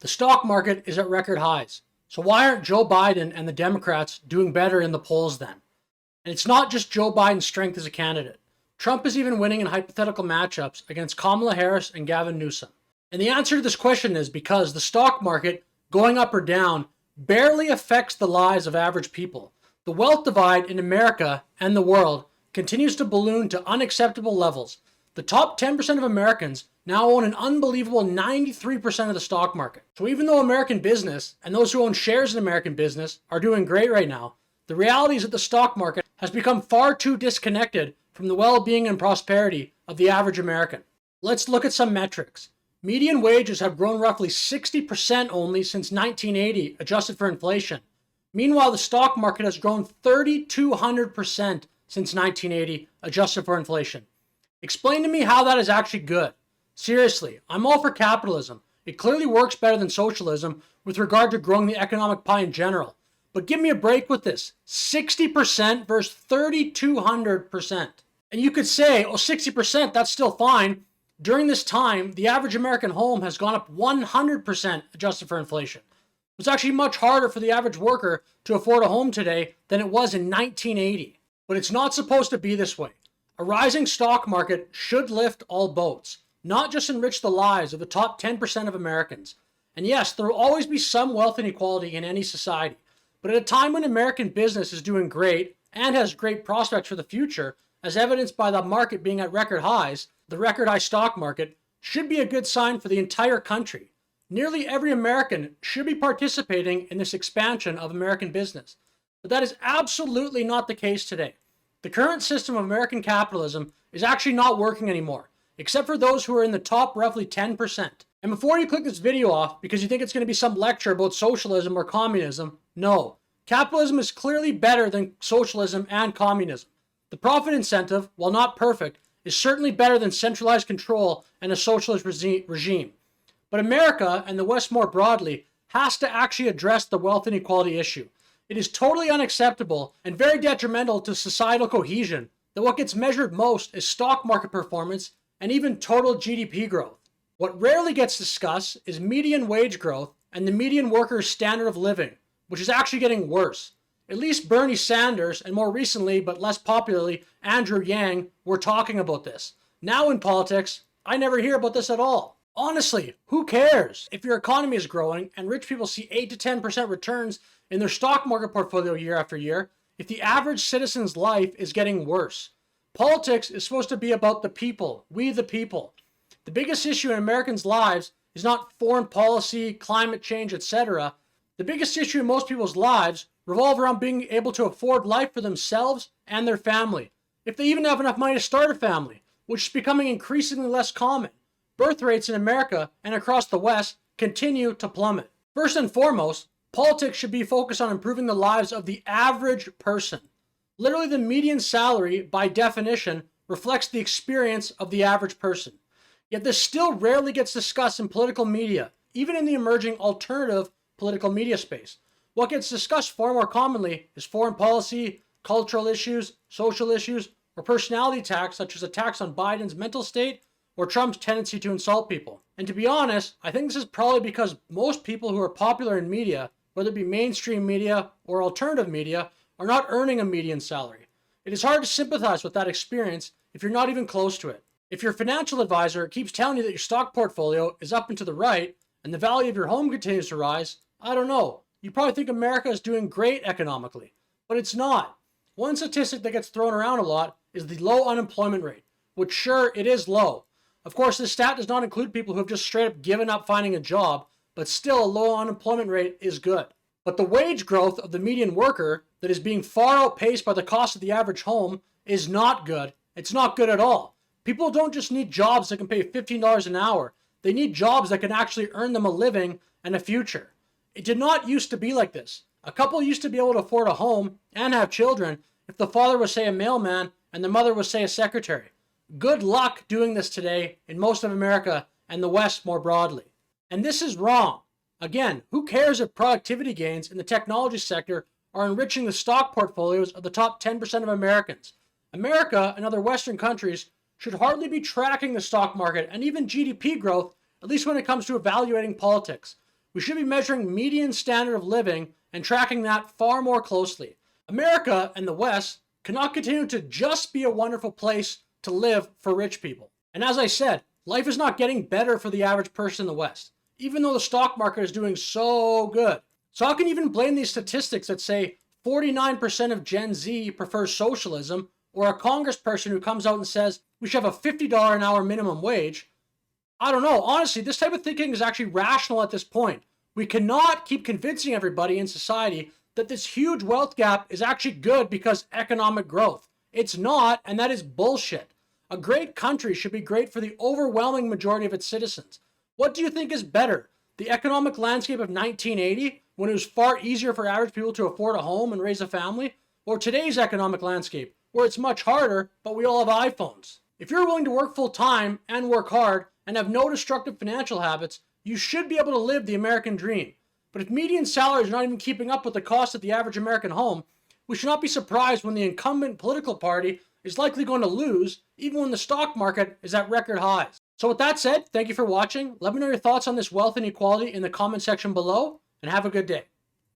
The stock market is at record highs. So why aren't Joe Biden and the Democrats doing better in the polls then? And it's not just Joe Biden's strength as a candidate. Trump is even winning in hypothetical matchups against Kamala Harris and Gavin Newsom. And the answer to this question is because the stock market, going up or down, barely affects the lives of average people. The wealth divide in America and the world continues to balloon to unacceptable levels. The top 10% of Americans now own an unbelievable 93% of the stock market. So even though American business and those who own shares in American business are doing great right now, the reality is that the stock market has become far too disconnected from the well-being and prosperity of the average American. Let's look at some metrics. Median wages have grown roughly 60% only since 1980, adjusted for inflation. Meanwhile, the stock market has grown 3,200% since 1980, adjusted for inflation. Explain to me how that is actually good. Seriously, I'm all for capitalism. It clearly works better than socialism with regard to growing the economic pie in general. But give me a break with this. 60% versus 3,200%. And you could say, 60%, that's still fine. During this time, the average American home has gone up 100% adjusted for inflation. It's actually much harder for the average worker to afford a home today than it was in 1980. But it's not supposed to be this way. A rising stock market should lift all boats, not just enrich the lives of the top 10% of Americans. And yes, there will always be some wealth inequality in any society. But at a time when American business is doing great and has great prospects for the future, as evidenced by the market being at record highs, the record high stock market should be a good sign for the entire country. Nearly every American should be participating in this expansion of American business. But that is absolutely not the case today. The current system of American capitalism is actually not working anymore, except for those who are in the top roughly 10%. And before you click this video off because you think it's going to be some lecture about socialism or communism, no. Capitalism is clearly better than socialism and communism. The profit incentive, while not perfect, is certainly better than centralized control and a socialist regime. But America, and the West more broadly, has to actually address the wealth inequality issue. It is totally unacceptable and very detrimental to societal cohesion that what gets measured most is stock market performance and even total GDP growth. What rarely gets discussed is median wage growth and the median worker's standard of living, which is actually getting worse. At least Bernie Sanders, and more recently, but less popularly, Andrew Yang, were talking about this. Now in politics, I never hear about this at all. Honestly, who cares if your economy is growing and rich people see 8 to 10% returns in their stock market portfolio year after year, if the average citizen's life is getting worse? Politics is supposed to be about the people, we the people. The biggest issue in Americans' lives is not foreign policy, climate change, etc. The biggest issue in most people's lives revolve around being able to afford life for themselves and their family, if they even have enough money to start a family, which is becoming increasingly less common. Birth rates in America and across the West continue to plummet. First and foremost, politics should be focused on improving the lives of the average person. Literally, the median salary, by definition, reflects the experience of the average person. Yet this still rarely gets discussed in political media, even in the emerging alternative political media space. What gets discussed far more commonly is foreign policy, cultural issues, social issues, or personality attacks such as attacks on Biden's mental state or Trump's tendency to insult people. And to be honest, I think this is probably because most people who are popular in media, whether it be mainstream media or alternative media, are not earning a median salary. It is hard to sympathize with that experience if you're not even close to it. If your financial advisor keeps telling you that your stock portfolio is up and to the right and the value of your home continues to rise, I don't know. You probably think America is doing great economically, but it's not. One statistic that gets thrown around a lot is the low unemployment rate, which sure, it is low. Of course, this stat does not include people who have just straight up given up finding a job, but still a low unemployment rate is good. But the wage growth of the median worker that is being far outpaced by the cost of the average home is not good. It's not good at all. People don't just need jobs that can pay $15 an hour. They need jobs that can actually earn them a living and a future. It did not used to be like this. A couple used to be able to afford a home and have children if the father was, say, a mailman and the mother was, say, a secretary. Good luck doing this today in most of America and the West more broadly. And this is wrong. Again, who cares if productivity gains in the technology sector are enriching the stock portfolios of the top 10% of Americans? America and other Western countries should hardly be tracking the stock market and even GDP growth, at least when it comes to evaluating politics. We should be measuring median standard of living and tracking that far more closely. America and the West cannot continue to just be a wonderful place to live for rich people. And as I said, life is not getting better for the average person in the West, even though the stock market is doing so good. So how can you even blame these statistics that say 49% of Gen Z prefers socialism, or a congressperson who comes out and says we should have a $50 an hour minimum wage? I don't know. Honestly, this type of thinking is actually rational at this point. We cannot keep convincing everybody in society that this huge wealth gap is actually good because economic growth. It's not, and that is bullshit. A great country should be great for the overwhelming majority of its citizens. What do you think is better? The economic landscape of 1980, when it was far easier for average people to afford a home and raise a family? Or today's economic landscape, where it's much harder, but we all have iPhones? If you're willing to work full time and work hard and have no destructive financial habits, you should be able to live the American dream. But if median salaries are not even keeping up with the cost of the average American home, we should not be surprised when the incumbent political party is likely going to lose, even when the stock market is at record highs. So with that said, thank you for watching. Let me know your thoughts on this wealth inequality in the comment section below, and have a good day.